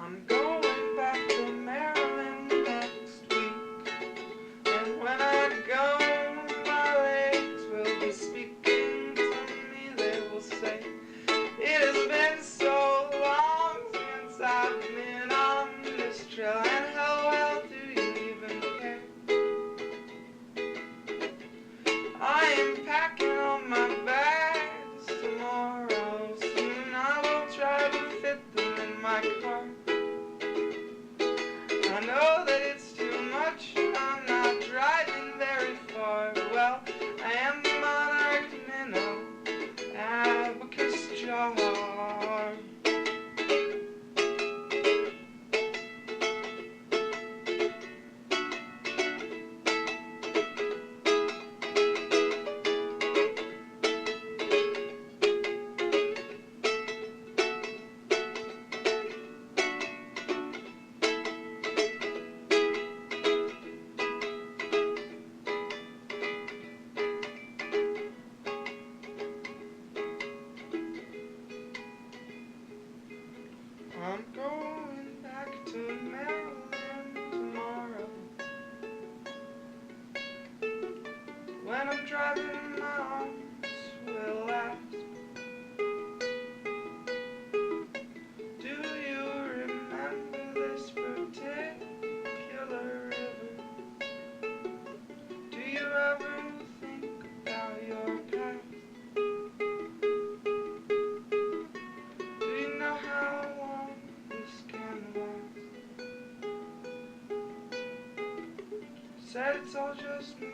I'm going back to Maryland next week, and when I go, my legs will be speaking to me. They will say, it has been so long since I've been on this trail, and how well do you even care? I am packing all my bags tomorrow. Soon I will try to fit them in my car. I know that it's too much, I'm not driving very far. Well, I am the monarch minnow, abacus jar. I'm going back to Maryland tomorrow. When I'm driving, my arms will ask, do you remember this particular river? Do you ever think about your past? Do you know how long this can last? Said it's all just me.